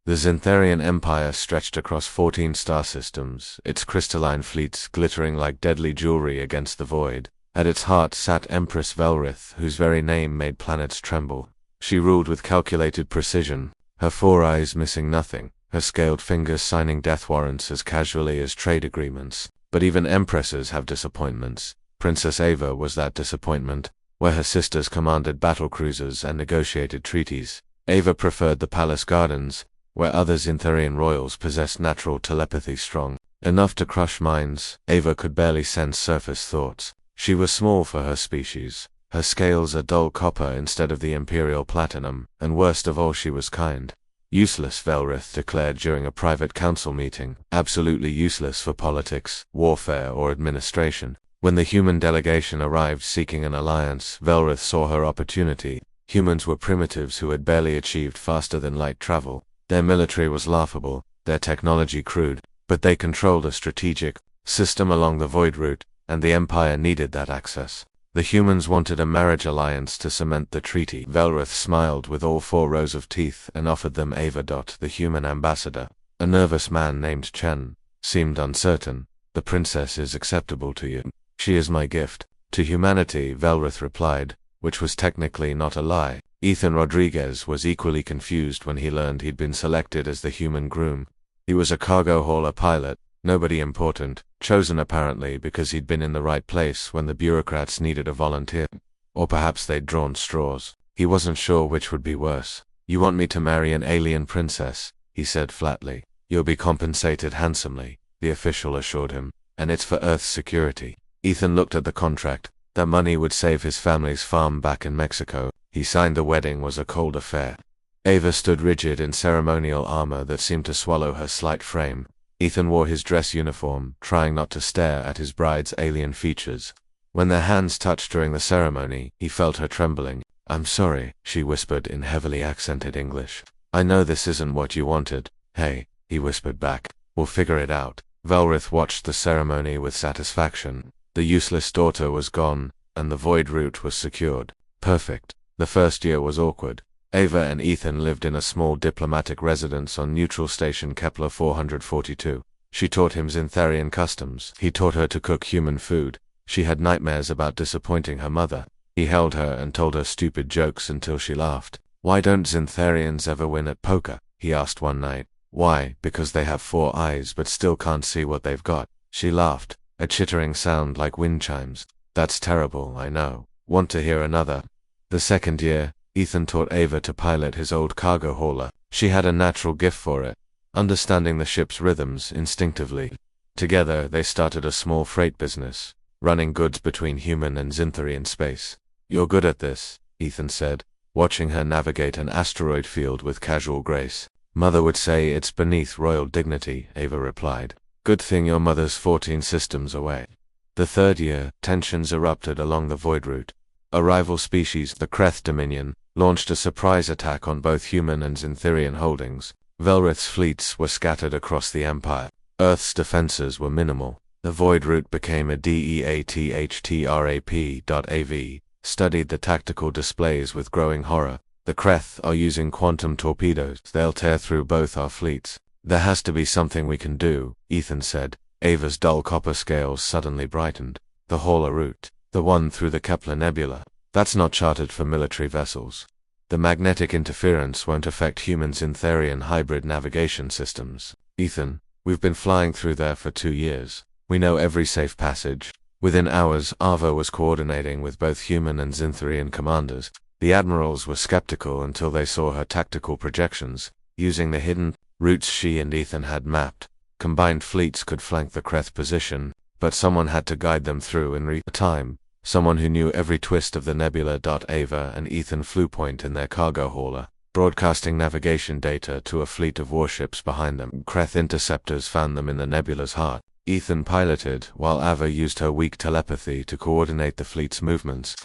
The Zintharian Empire stretched across 14 star systems, its crystalline fleets glittering like deadly jewelry against the void. At its heart sat Empress Velrith, whose very name made planets tremble. She ruled with calculated precision, her 4 eyes missing nothing, her scaled fingers signing death warrants as casually as trade agreements. But even empresses have disappointments. Princess Ava was that disappointment, where her sisters commanded battle cruisers and negotiated treaties. Ava preferred the palace gardens, where other Zintharian royals possessed natural telepathy strong enough to crush minds. Ava could barely sense surface thoughts. She was small for her species, her scales a dull copper instead of the imperial platinum, and worst of all she was kind. Useless, Velrith declared during a private council meeting, absolutely useless for politics, warfare, or administration. When the human delegation arrived seeking an alliance, Velrith saw her opportunity. Humans were primitives who had barely achieved faster-than-light travel. Their military was laughable, their technology crude, but they controlled a strategic system along the Void Route, and the Empire needed that access. The humans wanted a marriage alliance to cement the treaty. Velrith smiled with all 4 rows of teeth and offered them Ava. The human ambassador, a nervous man named Chen, seemed uncertain. The princess is acceptable to you. She is my gift to humanity, Velrith replied, which was technically not a lie. Ethan Rodriguez was equally confused when he learned he'd been selected as the human groom. He was a cargo hauler pilot, nobody important, chosen apparently because he'd been in the right place when the bureaucrats needed a volunteer. Or perhaps they'd drawn straws. He wasn't sure which would be worse. You want me to marry an alien princess, he said flatly. You'll be compensated handsomely, the official assured him, and it's for Earth's security. Ethan looked at the contract. That money would save his family's farm back in Mexico. He signed. The wedding was a cold affair. Ava stood rigid in ceremonial armor that seemed to swallow her slight frame. Ethan wore his dress uniform, trying not to stare at his bride's alien features. When their hands touched during the ceremony, he felt her trembling. I'm sorry, she whispered in heavily accented English. I know this isn't what you wanted. Hey, he whispered back. We'll figure it out. Velrith watched the ceremony with satisfaction. The useless daughter was gone, and the Void Route was secured. Perfect. The first year was awkward. Ava and Ethan lived in a small diplomatic residence on Neutral Station Kepler 442. She taught him Zintharian customs. He taught her to cook human food. She had nightmares about disappointing her mother. He held her and told her stupid jokes until she laughed. Why don't Zintharians ever win at poker? He asked one night. Why? Because they have 4 eyes but still can't see what they've got. She laughed, a chittering sound like wind chimes. That's terrible, I know. Want to hear another? The second year, Ethan taught Ava to pilot his old cargo hauler. She had a natural gift for it, understanding the ship's rhythms instinctively. Together, they started a small freight business, running goods between human and Zintharian space. You're good at this, Ethan said, watching her navigate an asteroid field with casual grace. Mother would say it's beneath royal dignity, Ava replied. Good thing your mother's 14 systems away. The third year, tensions erupted along the Void Route. A rival species, the Kreth Dominion, launched a surprise attack on both human and Zintharian holdings. Velrith's fleets were scattered across the Empire. Earth's defenses were minimal. The Void Route became a DEATHTRAP.AV, studied the tactical displays with growing horror. The Kreth are using quantum torpedoes. They'll tear through both our fleets. There has to be something we can do, Ethan said. Ava's dull copper scales suddenly brightened. The hauler route, the one through the Kepler Nebula. That's not chartered for military vessels. The magnetic interference won't affect human Zintharian hybrid navigation systems. Ethan, we've been flying through there for 2 years. We know every safe passage. Within hours, Ava was coordinating with both human and Zintharian commanders. The admirals were skeptical until they saw her tactical projections. Using the hidden routes she and Ethan had mapped, combined fleets could flank the Kreth position, but someone had to guide them through in real time. Someone who knew every twist of the nebula. Ava and Ethan flew point in their cargo hauler, broadcasting navigation data to a fleet of warships behind them. Kreth interceptors found them in the nebula's heart. Ethan piloted, while Ava used her weak telepathy to coordinate the fleet's movements,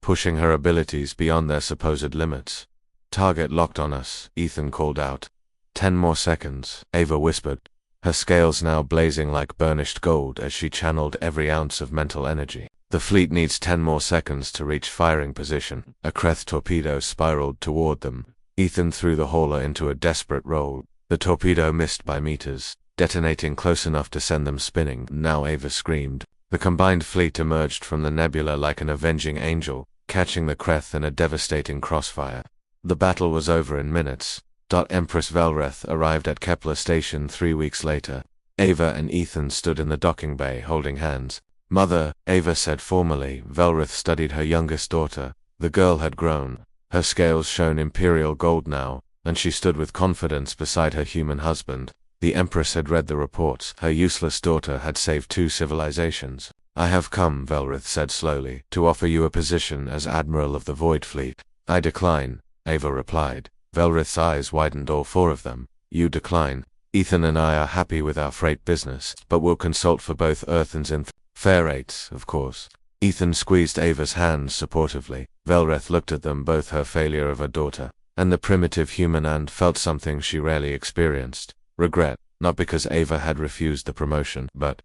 pushing her abilities beyond their supposed limits. Target locked on us, Ethan called out. 10 more seconds, Ava whispered, her scales now blazing like burnished gold as she channeled every ounce of mental energy. The fleet needs 10 more seconds to reach firing position. A Kreth torpedo spiraled toward them. Ethan threw the hauler into a desperate roll. The torpedo missed by meters, detonating close enough to send them spinning. Now Ava screamed. The combined fleet emerged from the nebula like an avenging angel, catching the Kreth in a devastating crossfire. The battle was over in minutes. Empress Velreth arrived at Kepler Station 3 weeks later. Ava and Ethan stood in the docking bay holding hands. "Mother," Ava said formally. Velreth studied her youngest daughter. The girl had grown. Her scales shone imperial gold now, and she stood with confidence beside her human husband. The Empress had read the reports. Her useless daughter had saved 2 civilizations. "I have come," Velreth said slowly, "to offer you a position as Admiral of the Void Fleet." "I decline," Ava replied. Velreth's eyes widened, all 4 of them. "You decline? Ethan and I are happy with our freight business, but we'll consult for both Earth and Zinth. Fair rates, of course." Ethan squeezed Ava's hands supportively. Velreth looked at them both, her failure of a daughter, and the primitive human, and felt something she rarely experienced. Regret, not because Ava had refused the promotion, but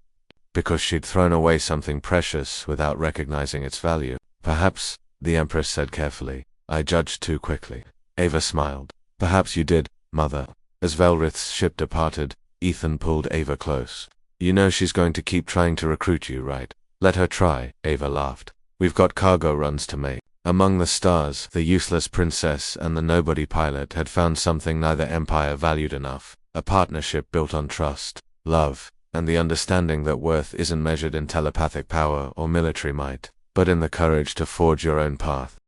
because she'd thrown away something precious without recognizing its value. "Perhaps," the Empress said carefully, "I judged too quickly." Ava smiled. "Perhaps you did, Mother." As Velreth's ship departed, Ethan pulled Ava close. "You know she's going to keep trying to recruit you, right?" "Let her try," Ava laughed. "We've got cargo runs to make." Among the stars, the useless princess and the nobody pilot had found something neither empire valued enough: a partnership built on trust, love, and the understanding that worth isn't measured in telepathic power or military might, but in the courage to forge your own path.